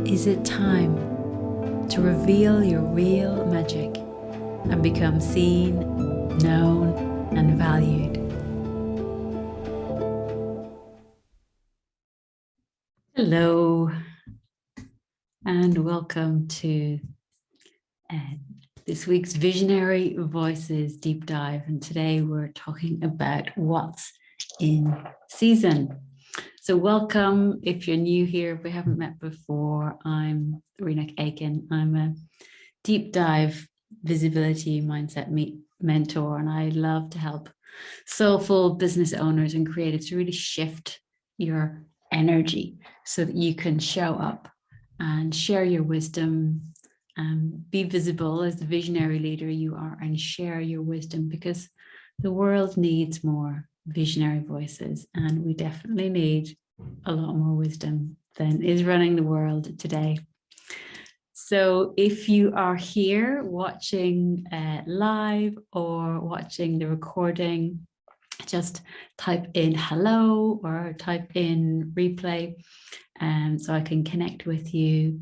Is it time to reveal your real magic and become seen, known, and valued? Hello, and welcome to this week's Visionary Voices Deep Dive. And today we're talking about what's in season. So welcome if you're new here, if we haven't met before. I'm Rena Aiken. I'm a deep dive visibility mindset mentor, and I love to help soulful business owners and creatives to really shift your energy so that you can show up and share your wisdom, be visible as the visionary leader you are, and share your wisdom, because the world needs more visionary voices, and we definitely need a lot more wisdom than is running the world today. So if you are here watching live or watching the recording, just type in hello or type in replay, so I can connect with you,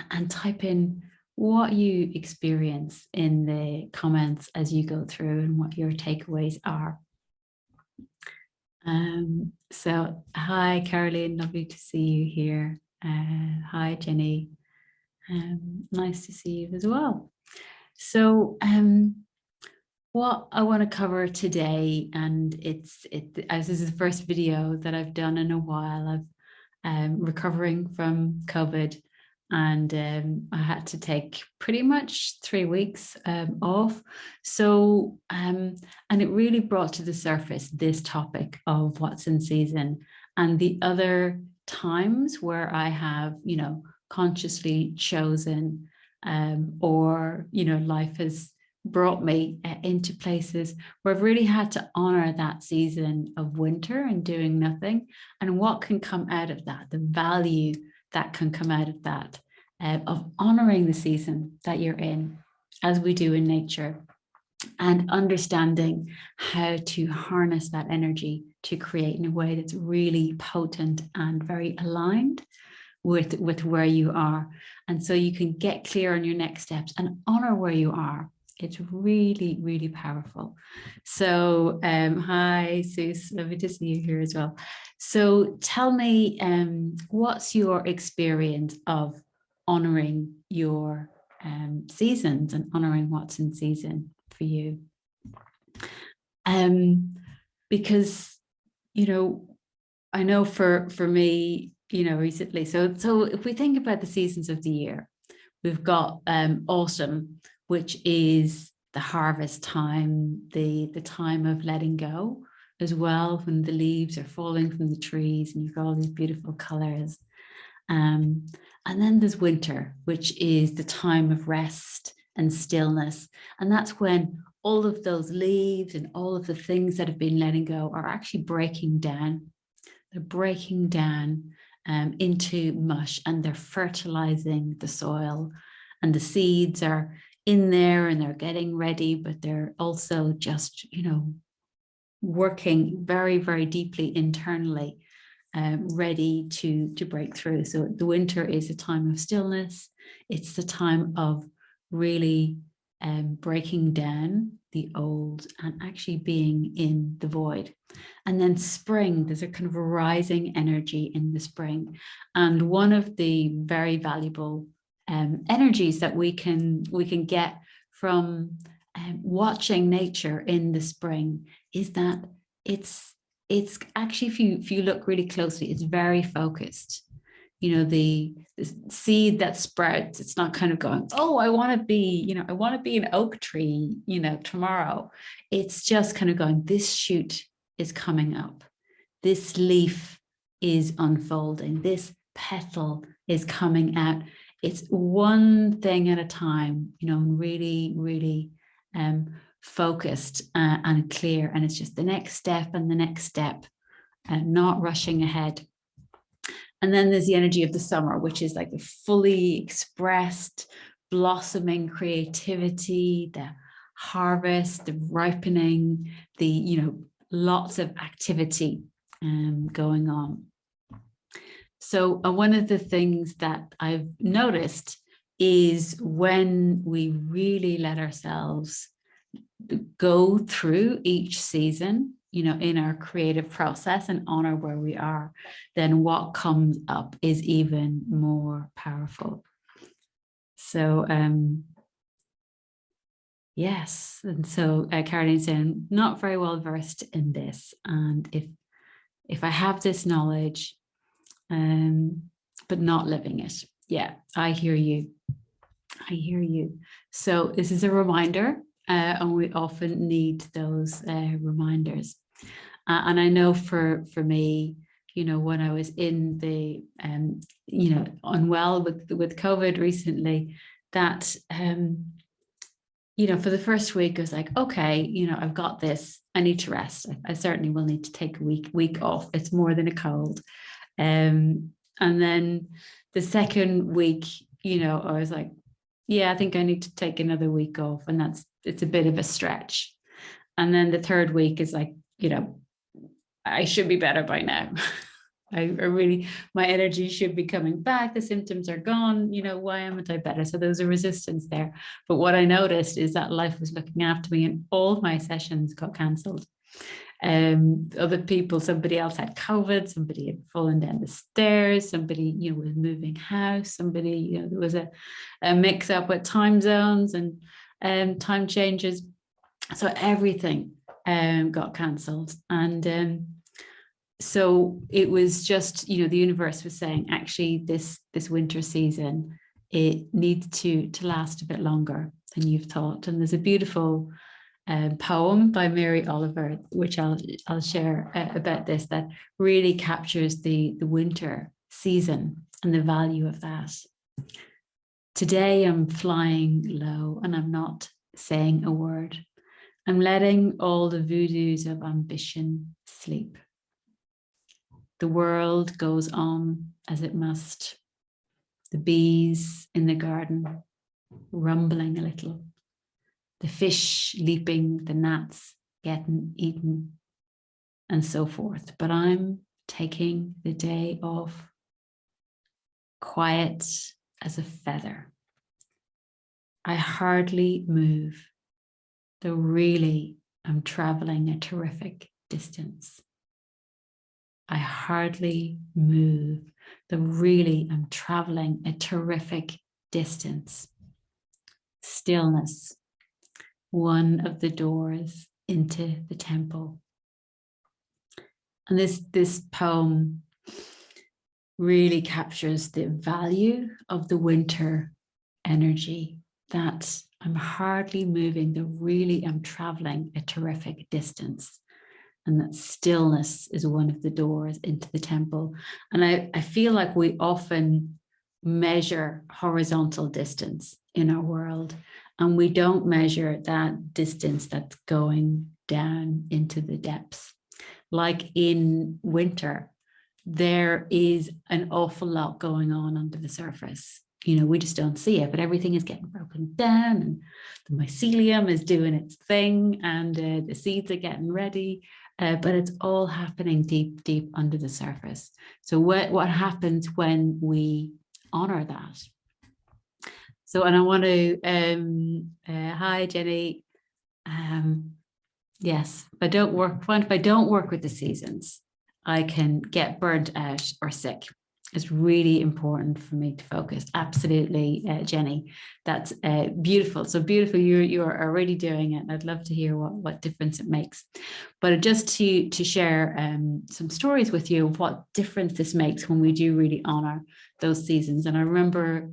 and type in what you experience in the comments as you go through and what your takeaways are. So hi Caroline, lovely to see you here. Hi Jenny, nice to see you as well. So what I want to cover today, and as this is the first video that I've done in a while. I'm recovering from COVID, and I had to take pretty much 3 weeks off. So, and it really brought to the surface this topic of what's in season, and the other times where I have, consciously chosen, or, life has brought me into places where I've really had to honor that season of winter and doing nothing, and what can come out of that, the value that can come out of that, of honoring the season that you're in, as we do in nature, and understanding how to harness that energy to create in a way that's really potent and very aligned with where you are. And so you can get clear on your next steps and honor where you are. It's really, really powerful. So hi, Sus, lovely to see you here as well. So tell me, what's your experience of honoring your seasons and honoring what's in season for you? Because, I know for me, recently, so if we think about the seasons of the year, we've got autumn, which is the harvest time, the time of letting go as well, when the leaves are falling from the trees and you've got all these beautiful colors. And then there's winter, which is the time of rest and stillness. And that's when all of those leaves and all of the things that have been letting go are actually breaking down. They're breaking down into mush, and they're fertilizing the soil, and the seeds are in there and they're getting ready, but they're also just, working very, very deeply internally, ready to break through. So the winter is a time of stillness. It's the time of really breaking down the old and actually being in the void. And then spring, there's a kind of a rising energy in the spring. And one of the very valuable energies that we can get from watching nature in the spring is that it's actually, if you look really closely, it's very focused. The seed that sprouts, it's not kind of going, oh, I want to be an oak tree, tomorrow. It's just kind of going, this shoot is coming up, this leaf is unfolding, this petal is coming out. It's one thing at a time, really, really focused and clear. And it's just the next step and the next step, and not rushing ahead. And then there's the energy of the summer, which is like the fully expressed, blossoming creativity, the harvest, the ripening, the, lots of activity going on. So one of the things that I've noticed is when we really let ourselves go through each season, you know, in our creative process and honor where we are, then what comes up is even more powerful. So yes, and so Caroline's saying, not very well versed in this, and if I have this knowledge, but not living it, yeah, I hear you. I hear you. So this is a reminder, and we often need those reminders. And I know for me, you know, when I was in the, you know, unwell with COVID recently, that, you know, for the first week, I was like, okay, you know, I've got this. I need to rest. I certainly will need to take a week off. It's more than a cold. And then the second week, you know, I was like, yeah, I think I need to take another week off, and it's a bit of a stretch. And then the third week is like, you know, I should be better by now. I really, my energy should be coming back. The symptoms are gone. You know, why haven't I better? So there's a resistance there. But what I noticed is that life was looking after me, and all my sessions got cancelled. Other people, somebody else had COVID, somebody had fallen down the stairs, somebody, you know, was moving house, somebody, you know, there was a mix up with time zones and time changes. So everything got cancelled. And so it was just, you know, the universe was saying, actually, this winter season, it needs to last a bit longer than you've thought. And there's a beautiful poem by Mary Oliver, which I'll share about this, that really captures the winter season and the value of that. Today I'm flying low and I'm not saying a word. I'm letting all the voodoos of ambition sleep. The world goes on as it must. The bees in the garden rumbling a little. The fish leaping, the gnats getting eaten, and so forth. But I'm taking the day off, quiet as a feather. I hardly move, though really I'm traveling a terrific distance. I hardly move, though really I'm traveling a terrific distance. Stillness, one of the doors into the temple. And this poem really captures the value of the winter energy, that I'm hardly moving, though really I'm traveling a terrific distance. And that stillness is one of the doors into the temple. And I feel like we often measure horizontal distance in our world, and we don't measure that distance that's going down into the depths. Like in winter, there is an awful lot going on under the surface. You know, we just don't see it, but everything is getting broken down, and the mycelium is doing its thing, and the seeds are getting ready. But it's all happening deep, deep under the surface. So what happens when we honor that? So, and I want to, hi, Jenny. Yes, if I don't work with the seasons, I can get burnt out or sick. It's really important for me to focus. Absolutely, Jenny. That's beautiful. So beautiful. You're already doing it. And I'd love to hear what difference it makes. But just to share some stories with you of what difference this makes when we do really honor those seasons. And I remember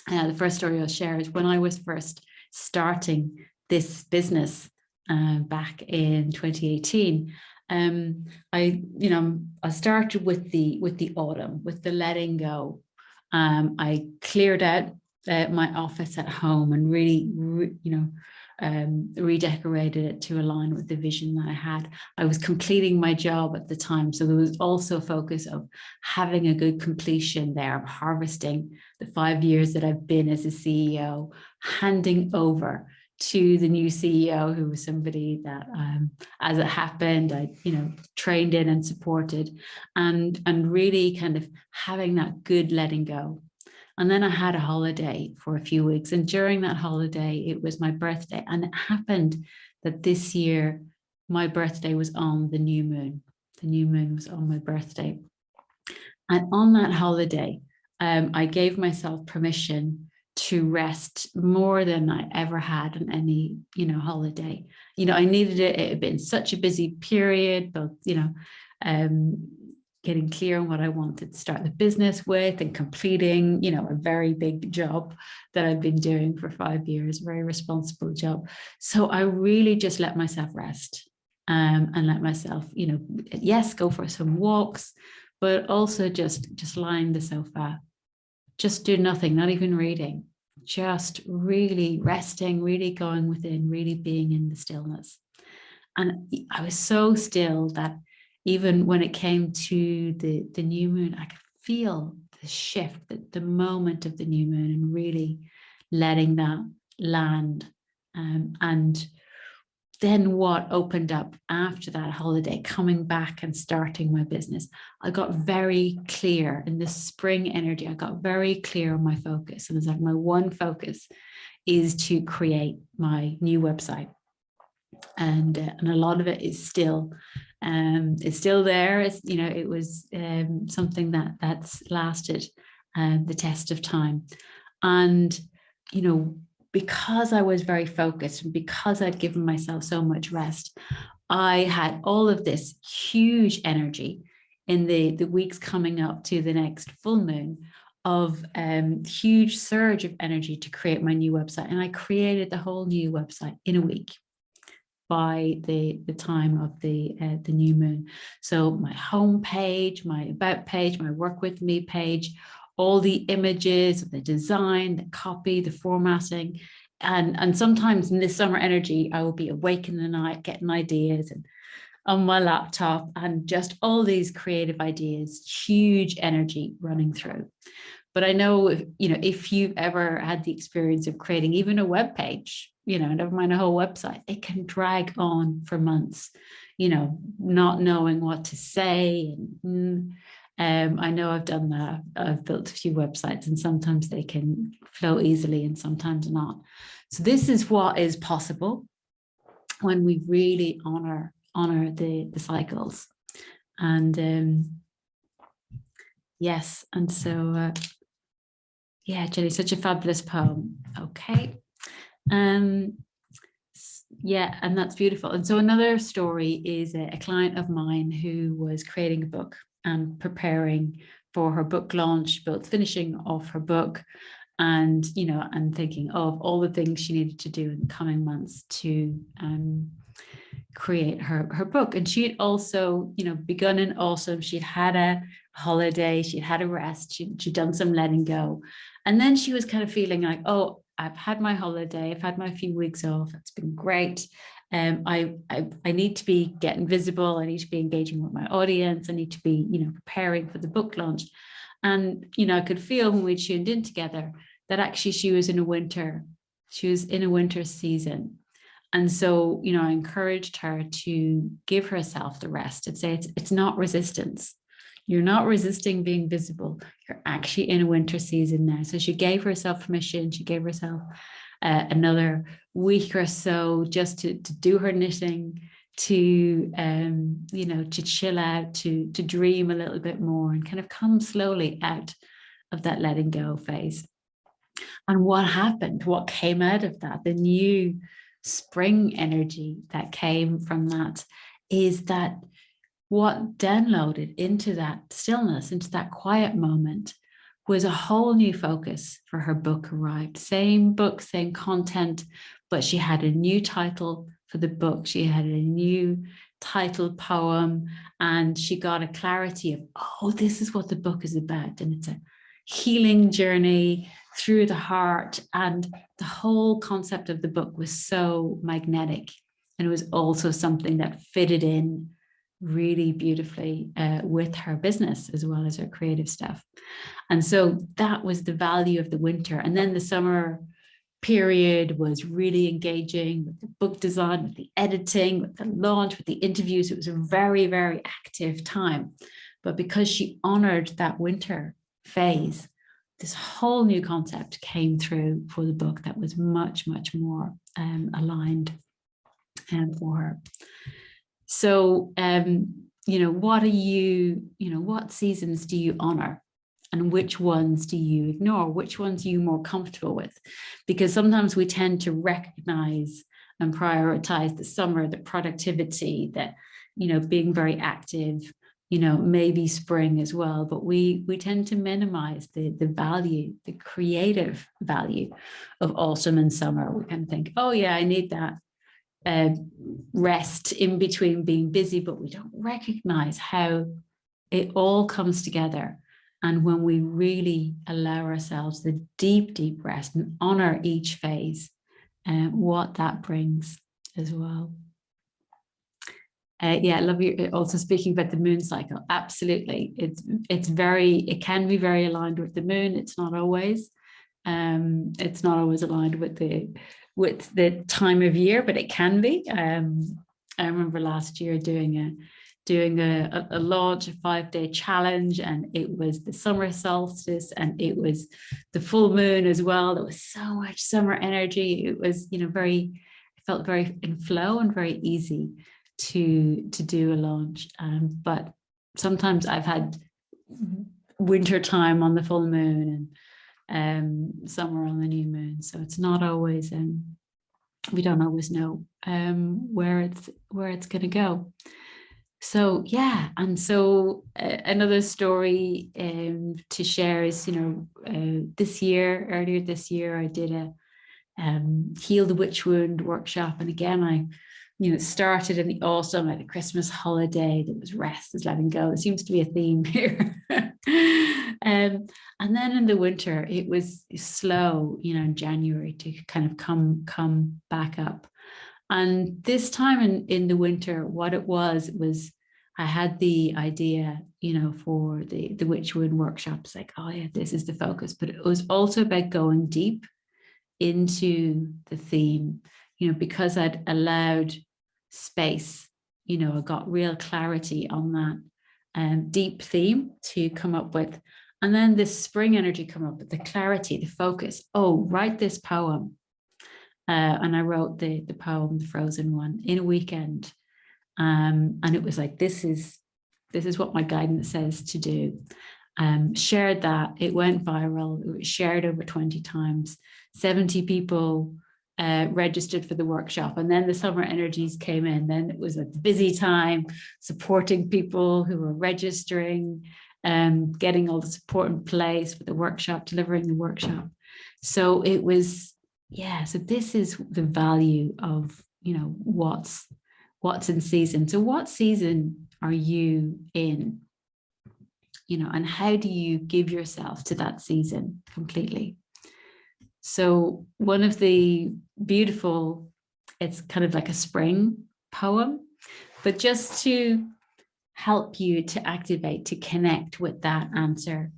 the first story I'll share is when I was first starting this business back in 2018. I started with the autumn, with the letting go. I cleared out my office at home and really, redecorated it to align with the vision that I had. I was completing my job at the time, so there was also a focus of having a good completion there, of harvesting the 5 years that I've been as a CEO, handing over to the new CEO, who was somebody that, as it happened, I, trained in and supported, and really kind of having that good letting go. And then I had a holiday for a few weeks. And during that holiday, it was my birthday. And it happened that this year, my birthday was on the new moon. The new moon was on my birthday. And on that holiday, I gave myself permission to rest more than I ever had on any, holiday. I needed it. It had been such a busy period, both, getting clear on what I wanted to start the business with and completing, a very big job that I've been doing for 5 years, very responsible job. So I really just let myself rest, and let myself, yes, go for some walks, but also just lying on the sofa, just do nothing, not even reading, just really resting, really going within, really being in the stillness. And I was so still that even when it came to the new moon, I could feel the shift, the moment of the new moon, and really letting that land. And then what opened up after that holiday, coming back and starting my business, I got very clear in this spring energy. I got very clear on my focus. And it's like my one focus is to create my new website. And a lot of it is still there. It's, it was something that's lasted the test of time. And, because I was very focused and because I'd given myself so much rest, I had all of this huge energy in the weeks coming up to the next full moon, of huge surge of energy to create my new website. And I created the whole new website in a week by the time of the new moon. So my home page, my about page, my work with me page, all the images, the design, the copy, the formatting. And sometimes in this summer energy, I will be awake in the night, getting ideas and on my laptop, and just all these creative ideas, huge energy running through. But I know, if you've ever had the experience of creating even a web page, never mind a whole website, it can drag on for months, not knowing what to say. And I know I've done that. I've built a few websites, and sometimes they can flow easily and sometimes not. So this is what is possible when we really honor the cycles. And yes, and so yeah, Jenny, such a fabulous poem. Okay. Yeah, and that's beautiful. And so another story is a client of mine who was creating a book and preparing for her book launch, both finishing off her book and, and thinking of all the things she needed to do in the coming months to create her book. And she had also, begun in autumn. She'd had a holiday, she'd had a rest, she'd done some letting go. And then she was kind of feeling like, oh, I've had my holiday, I've had my few weeks off, it's been great. I need to be getting visible, I need to be engaging with my audience, I need to be, preparing for the book launch. And, I could feel when we tuned in together that actually she was in a winter season. And so, I encouraged her to give herself the rest and say, it's not resistance. You're not resisting being visible. You're actually in a winter season now. So she gave herself permission. She gave herself another week or so just to do her knitting, to, to chill out, to dream a little bit more and kind of come slowly out of that letting go phase. And what happened, what came out of that, the new spring energy that came from that, is that what downloaded into that stillness, into that quiet moment, was a whole new focus for her book arrived. Same book, same content, but she had a new title for the book. She had a new titled poem, and she got a clarity of, oh, this is what the book is about. And it's a healing journey through the heart. And the whole concept of the book was so magnetic. And it was also something that fitted in really beautifully with her business as well as her creative stuff. And so that was the value of the winter. And then the summer period was really engaging with the book design, with the editing, with the launch, with the interviews. It was a very, very active time. But because she honored that winter phase, this whole new concept came through for the book that was much, much more aligned for her. So, what seasons do you honor? And which ones do you ignore? Which ones are you more comfortable with? Because sometimes we tend to recognize and prioritize the summer, the productivity, that, being very active, maybe spring as well. But we tend to minimize the value, the creative value of autumn and summer. We kind of think, oh yeah, I need that rest in between being busy, but we don't recognize how it all comes together. And when we really allow ourselves the deep, deep rest and honor each phase, what that brings as well. I love you also speaking about the moon cycle. Absolutely. It can be very aligned with the moon. It's not always aligned with the time of year, but it can be. I remember last year doing a launch, a 5-day challenge, and it was the summer solstice and it was the full moon as well. There was so much summer energy. It was, it felt very in flow and very easy to do a launch. But sometimes I've had winter time on the full moon and summer on the new moon. So it's not always, we don't always know where it's going to go. So yeah, and so another story to share is, earlier this year, I did a Heal the Witch Wound workshop, and again, I started in the autumn at a Christmas holiday. There was rest, there's letting go. It seems to be a theme here. And then in the winter, it was slow, in January to kind of come back up. And this time in the winter, what it was I had the idea, for the Witch Wound workshops, like, oh yeah, this is the focus. But it was also about going deep into the theme, because I'd allowed space, I got real clarity on that deep theme to come up with. And then this spring energy come up with the clarity, the focus. Oh, write this poem. And I wrote the poem, the Frozen one, in a weekend. And it was like, this is what my guidance says to do. Shared that. It went viral. It was shared over 20 times. 70 people registered for the workshop. And then the summer energies came in. Then it was a busy time supporting people who were registering, getting all the support in place for the workshop, delivering the workshop. So it was, so this is the value of, what's in season. So what season are you in? And how do you give yourself to that season completely? So one of the beautiful, it's kind of like a spring poem, but just to help you to activate, to connect with that answer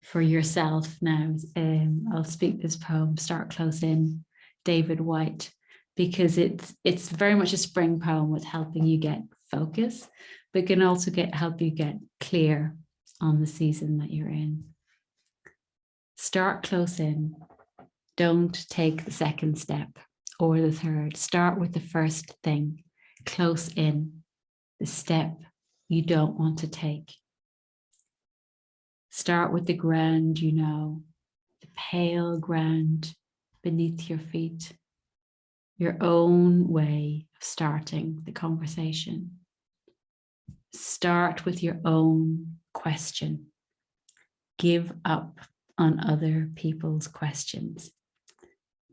for yourself now, I'll speak this poem, Start Close In, David White, because it's very much a spring poem with helping you get focus, but can also help you get clear on the season that you're in. Start close in. Don't take the second step or the third. Start with the first thing, close in, the step you don't want to take. Start with the ground, the pale ground beneath your feet, your own way of starting the conversation. Start with your own question. Give up on other people's questions.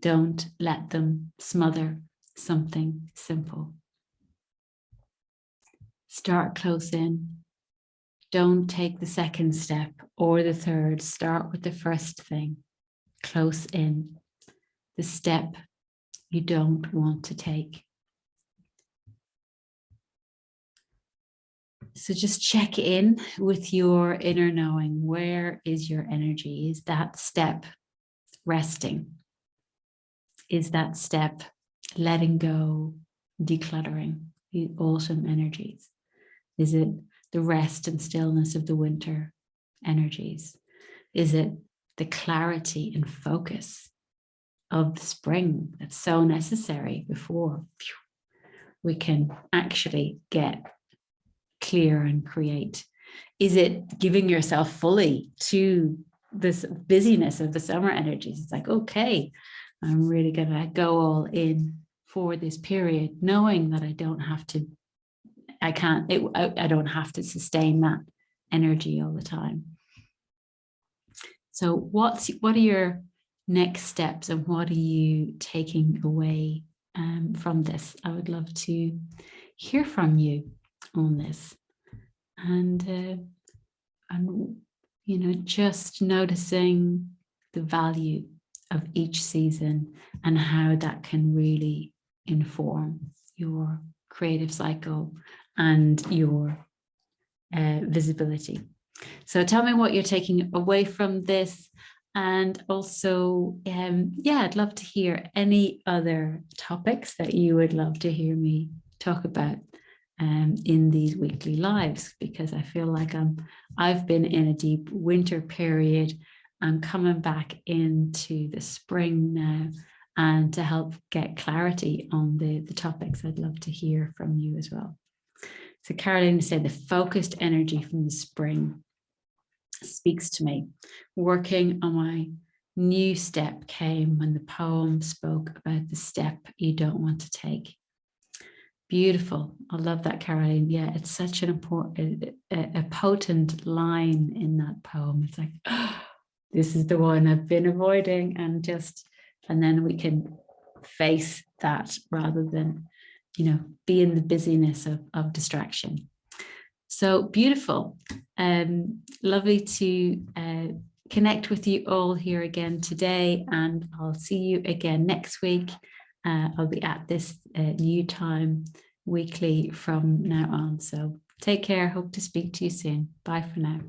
Don't let them smother something simple. Start close in. Don't take the second step or the third. Start with the first thing, close in, the step you don't want to take. So just check in with your inner knowing. Where is your energy? Is that step resting? is that step letting go, decluttering the autumn energies? Is it the rest and stillness of the winter energies? Is it the clarity and focus of the spring that's so necessary before we can actually get clear and create? Is it giving yourself fully to this busyness of the summer energies? It's like, okay, I'm really gonna go all in for this period, knowing that I don't have to sustain that energy all the time. So what are your next steps, and what are you taking away from this? I would love to hear from you on this. And just noticing the value of each season and how that can really inform your creative cycle and your visibility. So tell me what you're taking away from this. And also, I'd love to hear any other topics that you would love to hear me talk about in these weekly lives, because I feel like I've been in a deep winter period. I'm coming back into the spring now, and to help get clarity on the topics, I'd love to hear from you as well. So Caroline said the focused energy from the spring speaks to me. Working on my new step came when the poem spoke about the step you don't want to take. Beautiful. I love that, Caroline. Yeah, it's such an important, a potent line in that poem. It's like, oh, this is the one I've been avoiding, and then we can face that rather than, be in the busyness of distraction. So beautiful. Lovely to connect with you all here again today, and I'll see you again next week. I'll be at this new time weekly from now on. So take care. Hope to speak to you soon. Bye for now.